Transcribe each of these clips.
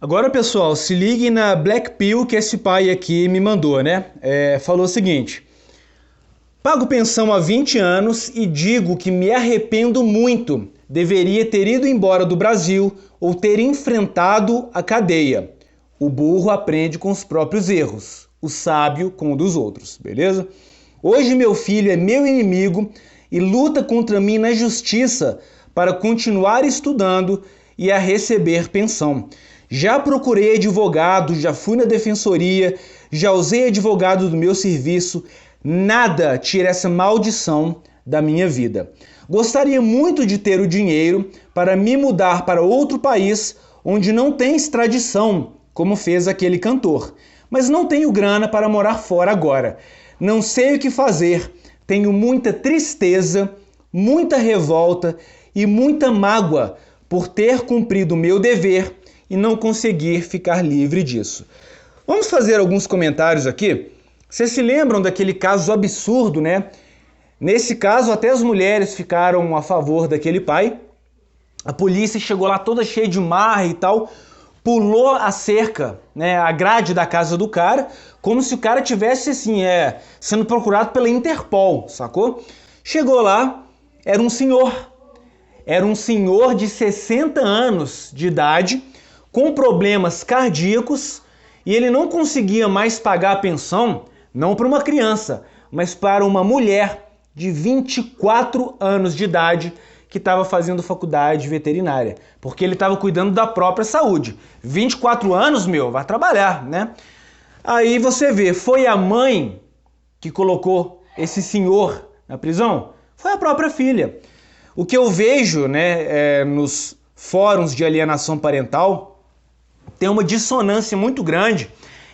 Agora, pessoal, se liguem na Black Pill que esse pai aqui me mandou, né? Falou o seguinte: pago pensão há 20 anos e digo que me arrependo muito. Deveria ter ido embora do Brasil ou ter enfrentado a cadeia. O burro aprende com os próprios erros, o sábio com o dos outros, beleza? Hoje meu filho é meu inimigo e luta contra mim na justiça para continuar estudando e a receber pensão. Já procurei advogado, já fui na defensoria, já usei advogado do meu serviço, nada tira essa maldição da minha vida. Gostaria muito de ter o dinheiro para me mudar para outro país onde não tem extradição, como fez aquele cantor, mas não tenho grana para morar fora agora. Não sei o que fazer, tenho muita tristeza, muita revolta e muita mágoa por ter cumprido o meu dever e não conseguir ficar livre disso. Vamos fazer alguns comentários aqui. Vocês se lembram daquele caso absurdo, né? Nesse caso, até as mulheres ficaram a favor daquele pai. A polícia chegou lá toda cheia de marra e tal, pulou a cerca, né, a grade da casa do cara, como se o cara tivesse assim, sendo procurado pela Interpol, sacou? Chegou lá, era um senhor de 60 anos de idade, com problemas cardíacos, e ele não conseguia mais pagar a pensão, não para uma criança, mas para uma mulher de 24 anos de idade que estava fazendo faculdade veterinária, porque ele estava cuidando da própria saúde. 24 anos, vai trabalhar, né? Aí você vê, foi a mãe que colocou esse senhor na prisão? Foi a própria filha. O que eu vejo, né, nos fóruns de alienação parental, tem uma dissonância muito grande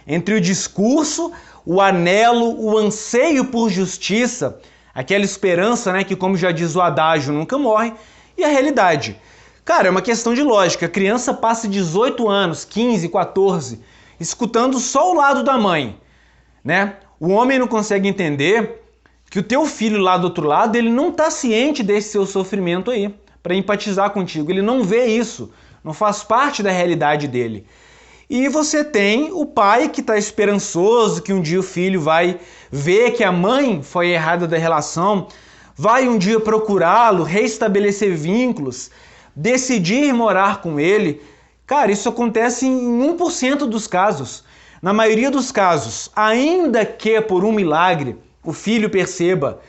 entre o discurso, o anelo, o anseio por justiça, aquela esperança, né, que, como já diz o adágio, nunca morre, e a realidade. Cara, é uma questão de lógica. A criança passa 18 anos, 15, 14, escutando só o lado da mãe, né? O homem não consegue entender que o teu filho lá do outro lado, ele não está ciente desse seu sofrimento aí, para empatizar contigo. Ele não vê isso, não faz parte da realidade dele. E você tem o pai que está esperançoso que um dia o filho vai ver que a mãe foi errada da relação, vai um dia procurá-lo, reestabelecer vínculos, decidir morar com ele. Cara, isso acontece em 1% dos casos. Na maioria dos casos, ainda que por um milagre o filho perceba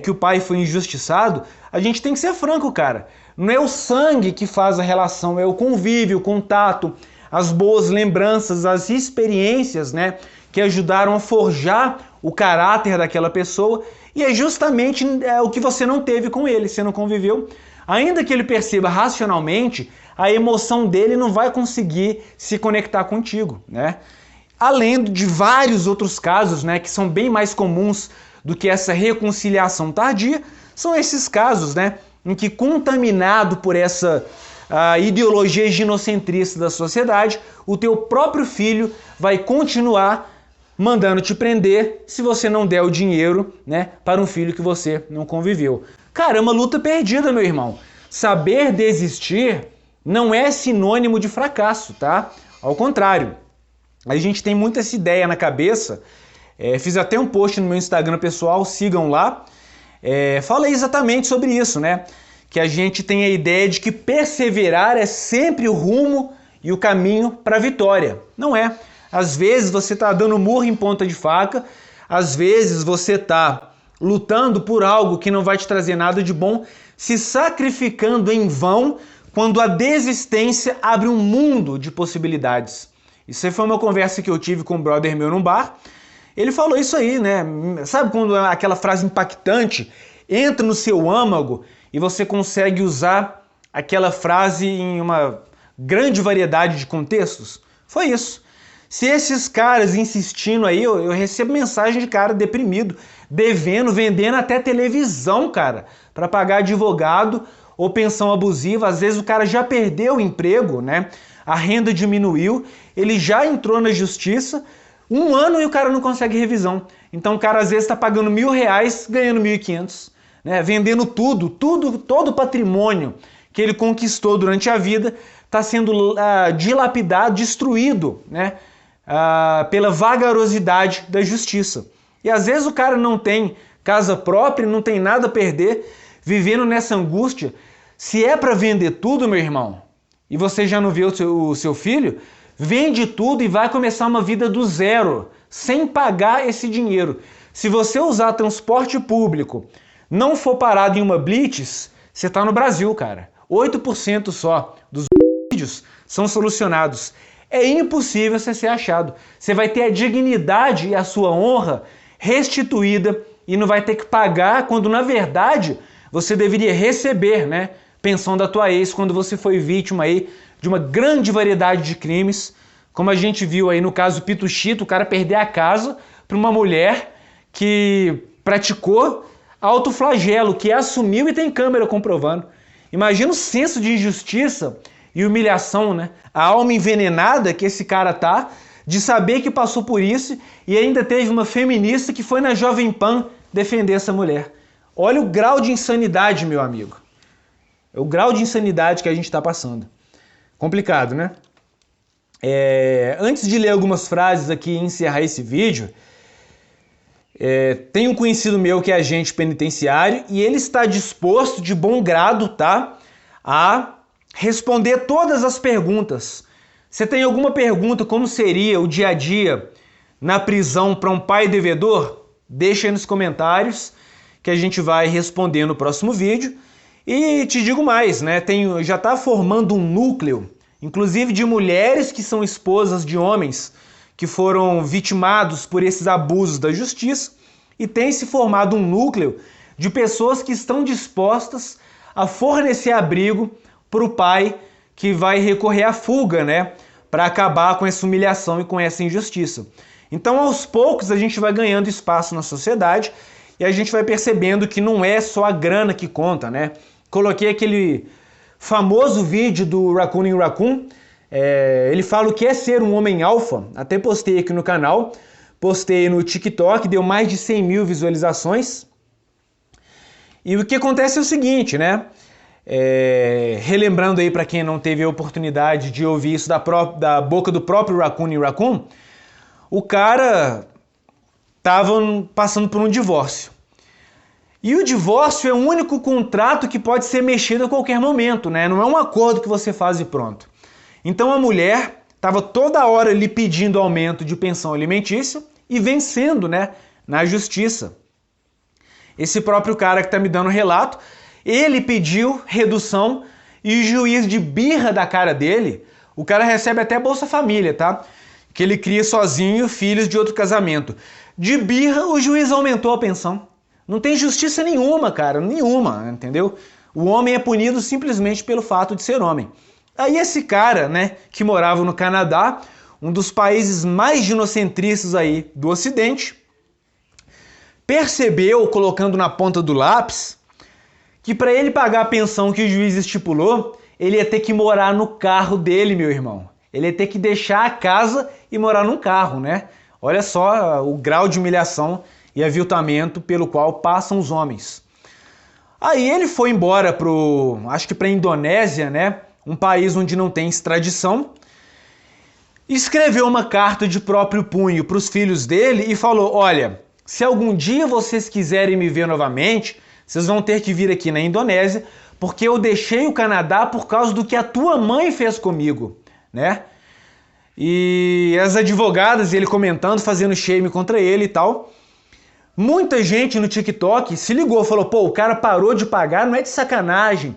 que o pai foi injustiçado, a gente tem que ser franco, cara. Não é o sangue que faz a relação, é o convívio, o contato, as boas lembranças, as experiências, né, que ajudaram a forjar o caráter daquela pessoa, e é justamente o que você não teve com ele, você não conviveu. Ainda que ele perceba racionalmente, a emoção dele não vai conseguir se conectar contigo, né? Além de vários outros casos, né, que são bem mais comuns do que essa reconciliação tardia, são esses casos, né, em que, contaminado por essa ideologia ginocentrista da sociedade, o teu próprio filho vai continuar mandando te prender se você não der o dinheiro, né, para um filho que você não conviveu. Cara, é uma luta perdida, meu irmão. Saber desistir não é sinônimo de fracasso, tá? Ao contrário. A gente tem muito essa ideia na cabeça. Fiz até um post no meu Instagram pessoal, sigam lá. Falei exatamente sobre isso, né? Que a gente tem a ideia de que perseverar é sempre o rumo e o caminho para a vitória. Não é. Às vezes você está dando murro em ponta de faca, às vezes você está lutando por algo que não vai te trazer nada de bom, se sacrificando em vão, quando a desistência abre um mundo de possibilidades. Isso aí foi uma conversa que eu tive com um brother meu num bar. Ele falou isso aí, né? Sabe quando aquela frase impactante entra no seu âmago e você consegue usar aquela frase em uma grande variedade de contextos? Foi isso. Se esses caras insistindo aí, eu recebo mensagem de cara deprimido, devendo, vendendo até televisão, cara, para pagar advogado ou pensão abusiva. Às vezes o cara já perdeu o emprego, né? A renda diminuiu, ele já entrou na justiça, 1 ano e o cara não consegue revisão. Então o cara às vezes está pagando R$1.000, ganhando 1.500, né? Vendendo tudo, todo o patrimônio que ele conquistou durante a vida está sendo dilapidado, destruído, né, pela vagarosidade da justiça. E às vezes o cara não tem casa própria, não tem nada a perder, vivendo nessa angústia. Se é para vender tudo, meu irmão, e você já não vê o seu filho, vende tudo e vai começar uma vida do zero, sem pagar esse dinheiro. Se você usar transporte público, não for parado em uma blitz, você está no Brasil, cara. 8% só dos vídeos são solucionados. É impossível você ser achado. Você vai ter a dignidade e a sua honra restituída e não vai ter que pagar, quando na verdade você deveria receber, né, pensão da tua ex, quando você foi vítima aí de uma grande variedade de crimes, como a gente viu aí no caso Pituchito, o cara perder a casa para uma mulher que praticou autoflagelo, que assumiu e tem câmera comprovando. Imagina o senso de injustiça e humilhação, né? A alma envenenada que esse cara tá, de saber que passou por isso e ainda teve uma feminista que foi na Jovem Pan defender essa mulher. Olha o grau de insanidade, meu amigo. É o grau de insanidade que a gente está passando. Complicado, né? Antes de ler algumas frases aqui e encerrar esse vídeo, tem um conhecido meu que é agente penitenciário e ele está disposto, de bom grado, tá, a responder todas as perguntas. Você tem alguma pergunta, como seria o dia a dia na prisão para um pai devedor? Deixa aí nos comentários que a gente vai responder no próximo vídeo. E te digo mais, né? Já está formando um núcleo, inclusive de mulheres que são esposas de homens que foram vitimados por esses abusos da justiça, e tem se formado um núcleo de pessoas que estão dispostas a fornecer abrigo para o pai que vai recorrer à fuga, né, para acabar com essa humilhação e com essa injustiça. Então, aos poucos, a gente vai ganhando espaço na sociedade e a gente vai percebendo que não é só a grana que conta, né? Coloquei aquele famoso vídeo do Raccoon in Raccoon. Ele fala o que é ser um homem alfa, até postei aqui no canal, postei no TikTok, deu mais de 100 mil visualizações. E o que acontece é o seguinte, né? Relembrando aí para quem não teve a oportunidade de ouvir isso da boca do próprio Raccoon in Raccoon, o cara estava passando por um divórcio. E o divórcio é o único contrato que pode ser mexido a qualquer momento, né? Não é um acordo que você faz e pronto. Então a mulher estava toda hora lhe pedindo aumento de pensão alimentícia e vencendo, né, na justiça. Esse próprio cara que está me dando o relato, ele pediu redução e o juiz, de birra da cara dele, o cara recebe até Bolsa Família, tá? Que ele cria sozinho filhos de outro casamento. De birra, o juiz aumentou a pensão. Não tem justiça nenhuma, cara, nenhuma, entendeu? O homem é punido simplesmente pelo fato de ser homem. Aí esse cara, né, que morava no Canadá, um dos países mais ginocentristas aí do Ocidente, percebeu, colocando na ponta do lápis, que para ele pagar a pensão que o juiz estipulou, ele ia ter que morar no carro dele, meu irmão. Ele ia ter que deixar a casa e morar num carro, né? Olha só o grau de humilhação e aviltamento pelo qual passam os homens. Aí ele foi embora acho que para a Indonésia, né? Um país onde não tem extradição. Escreveu uma carta de próprio punho para os filhos dele e falou: olha, se algum dia vocês quiserem me ver novamente, vocês vão ter que vir aqui na Indonésia, porque eu deixei o Canadá por causa do que a tua mãe fez comigo, né? E as advogadas, ele comentando, fazendo shame contra ele e tal. Muita gente no TikTok se ligou, falou: pô, o cara parou de pagar, não é de sacanagem,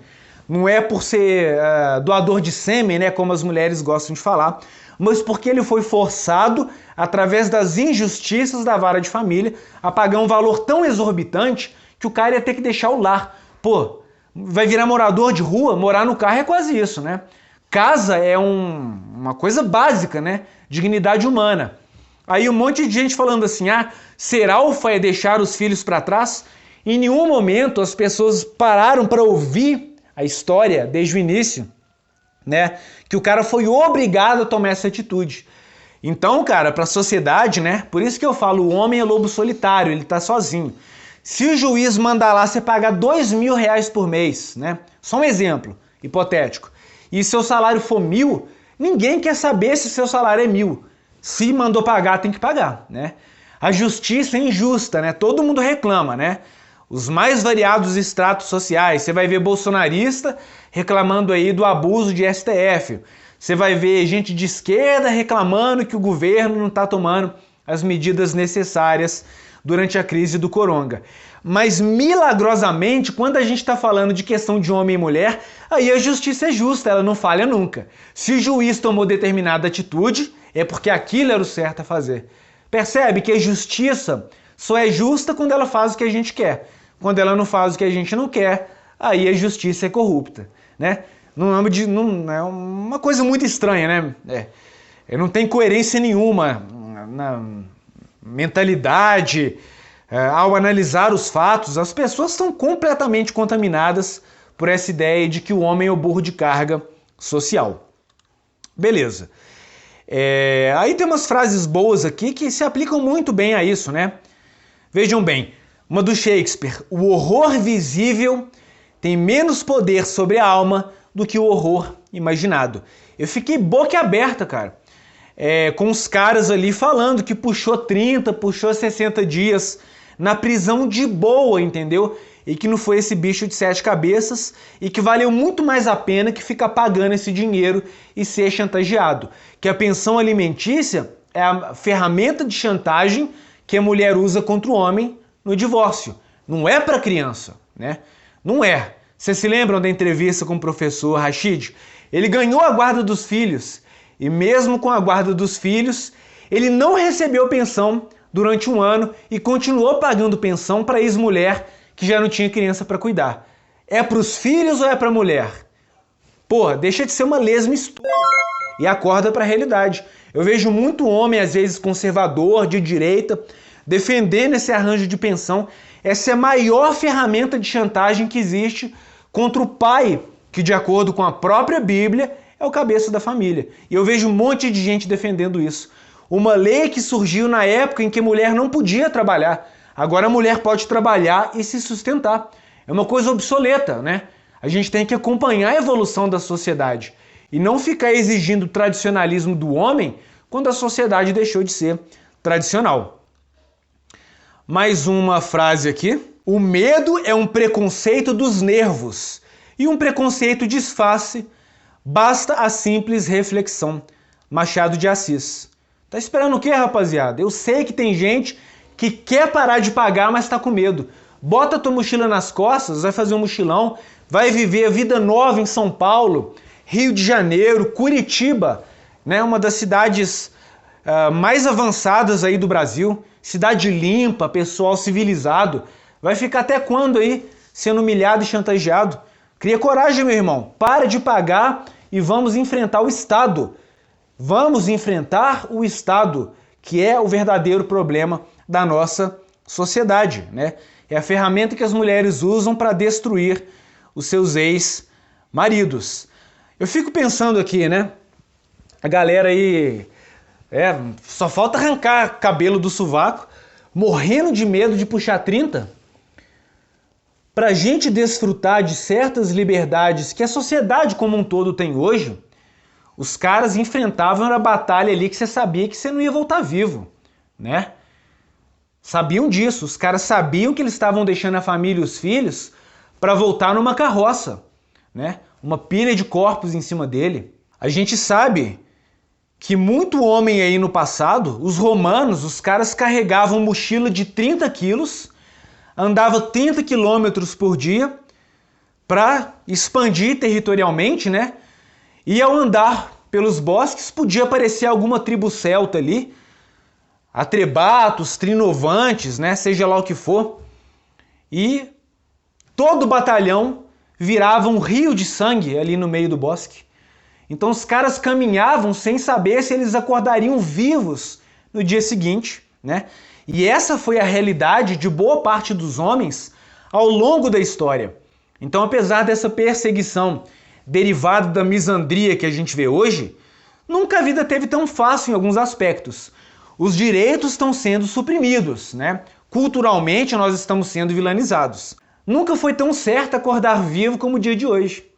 não é por ser doador de sêmen, né, como as mulheres gostam de falar, mas porque ele foi forçado, através das injustiças da vara de família, a pagar um valor tão exorbitante que o cara ia ter que deixar o lar. Pô, vai virar morador de rua? Morar no carro é quase isso, né? Casa é uma coisa básica, né? Dignidade humana. Aí um monte de gente falando assim: ser alfa é deixar os filhos para trás? Em nenhum momento as pessoas pararam para ouvir a história desde o início, né? Que o cara foi obrigado a tomar essa atitude. Então, cara, para a sociedade, né? Por isso que eu falo, o homem é lobo solitário, ele tá sozinho. Se o juiz mandar lá você pagar R$2.000 por mês, né? Só um exemplo hipotético. e seu salário for 1.000, ninguém quer saber se seu salário é 1.000. Se mandou pagar, tem que pagar, né? A justiça é injusta, né? Todo mundo reclama, né? Os mais variados estratos sociais. Você vai ver bolsonarista reclamando aí do abuso de STF. Você vai ver gente de esquerda reclamando que o governo não está tomando as medidas necessárias durante a crise do coronga. Mas milagrosamente, quando a gente está falando de questão de homem e mulher, aí a justiça é justa, ela não falha nunca. Se o juiz tomou determinada atitude, é porque aquilo era o certo a fazer. Percebe que a justiça só é justa quando ela faz o que a gente quer. Quando ela não faz o que a gente não quer, aí a justiça é corrupta, né? Não é uma coisa muito estranha, né? Não tem coerência nenhuma na mentalidade. Ao analisar os fatos, as pessoas estão completamente contaminadas por essa ideia de que o homem é o burro de carga social. Beleza. Aí tem umas frases boas aqui que se aplicam muito bem a isso, né? Vejam bem, uma do Shakespeare: o horror visível tem menos poder sobre a alma do que o horror imaginado. Eu fiquei boquiaberta, cara, com os caras ali falando que puxou 30, puxou 60 dias na prisão de boa, entendeu? E que não foi esse bicho de 7 cabeças e que valeu muito mais a pena que ficar pagando esse dinheiro e ser chantageado. Que a pensão alimentícia é a ferramenta de chantagem que a mulher usa contra o homem no divórcio. Não é para criança, né? Não é. Vocês se lembram da entrevista com o professor Rashid? Ele ganhou a guarda dos filhos e mesmo com a guarda dos filhos, ele não recebeu pensão durante 1 ano e continuou pagando pensão para ex-mulher que já não tinha criança para cuidar. É para os filhos ou é para a mulher? Porra, deixa de ser uma lesma estúpida e acorda para a realidade. Eu vejo muito homem, às vezes conservador, de direita, defendendo esse arranjo de pensão. Essa é a maior ferramenta de chantagem que existe contra o pai, que de acordo com a própria Bíblia é o cabeça da família. E eu vejo um monte de gente defendendo isso. Uma lei que surgiu na época em que a mulher não podia trabalhar. Agora a mulher pode trabalhar e se sustentar. É uma coisa obsoleta, né? A gente tem que acompanhar a evolução da sociedade e não ficar exigindo o tradicionalismo do homem quando a sociedade deixou de ser tradicional. Mais uma frase aqui. O medo é um preconceito dos nervos e um preconceito disfarce. Basta a simples reflexão. Machado de Assis. Tá esperando o quê, rapaziada? Eu sei que tem gente que quer parar de pagar, mas tá com medo. Bota tua mochila nas costas, vai fazer um mochilão, vai viver a vida nova em São Paulo, Rio de Janeiro, Curitiba, né? Uma das cidades mais avançadas aí do Brasil. Cidade limpa, pessoal civilizado. Vai ficar até quando aí sendo humilhado e chantageado? Cria coragem, meu irmão. Para de pagar e vamos enfrentar o Estado. Vamos enfrentar o Estado, que é o verdadeiro problema da nossa sociedade, né? É a ferramenta que as mulheres usam para destruir os seus ex-maridos. Eu fico pensando aqui, né? A galera aí só falta arrancar cabelo do sovaco, morrendo de medo de puxar 30. Para a gente desfrutar de certas liberdades que a sociedade como um todo tem hoje, os caras enfrentavam a batalha ali que você sabia que você não ia voltar vivo, né? Sabiam disso, os caras sabiam que eles estavam deixando a família e os filhos para voltar numa carroça, né? Uma pilha de corpos em cima dele. A gente sabe que muito homem aí no passado, os romanos, os caras carregavam mochila de 30 quilos, andava 30 quilômetros por dia para expandir territorialmente, né? E ao andar pelos bosques podia aparecer alguma tribo celta ali, atrebatos, trinovantes, né? Seja lá o que for. E todo batalhão virava um rio de sangue ali no meio do bosque. Então os caras caminhavam sem saber se eles acordariam vivos no dia seguinte, né? E essa foi a realidade de boa parte dos homens ao longo da história. Então, apesar dessa perseguição derivada da misandria que a gente vê hoje, nunca a vida teve tão fácil em alguns aspectos. Os direitos estão sendo suprimidos, né? Culturalmente nós estamos sendo vilanizados. Nunca foi tão certo acordar vivo como o dia de hoje.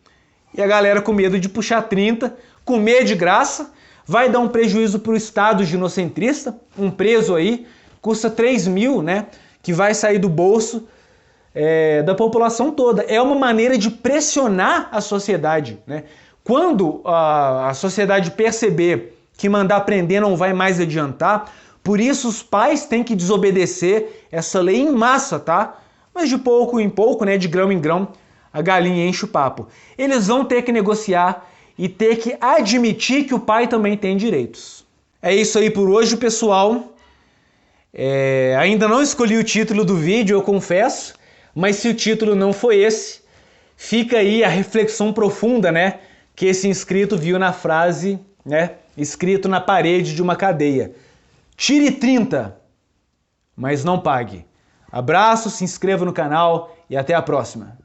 E a galera com medo de puxar 30, comer de graça, vai dar um prejuízo para o Estado ginocentrista, um preso aí, custa 3 mil, né, que vai sair do bolso da população toda. É uma maneira de pressionar a sociedade, né? Quando a sociedade perceber que mandar prender não vai mais adiantar, por isso os pais têm que desobedecer essa lei em massa, tá? Mas de pouco em pouco, né, de grão em grão, a galinha enche o papo. Eles vão ter que negociar e ter que admitir que o pai também tem direitos. É isso aí por hoje, pessoal. Ainda não escolhi o título do vídeo, eu confesso, mas se o título não foi esse, fica aí a reflexão profunda, né, que esse inscrito viu na frase, né, escrito na parede de uma cadeia. Tire 30, mas não pague. Abraço, se inscreva no canal e até a próxima.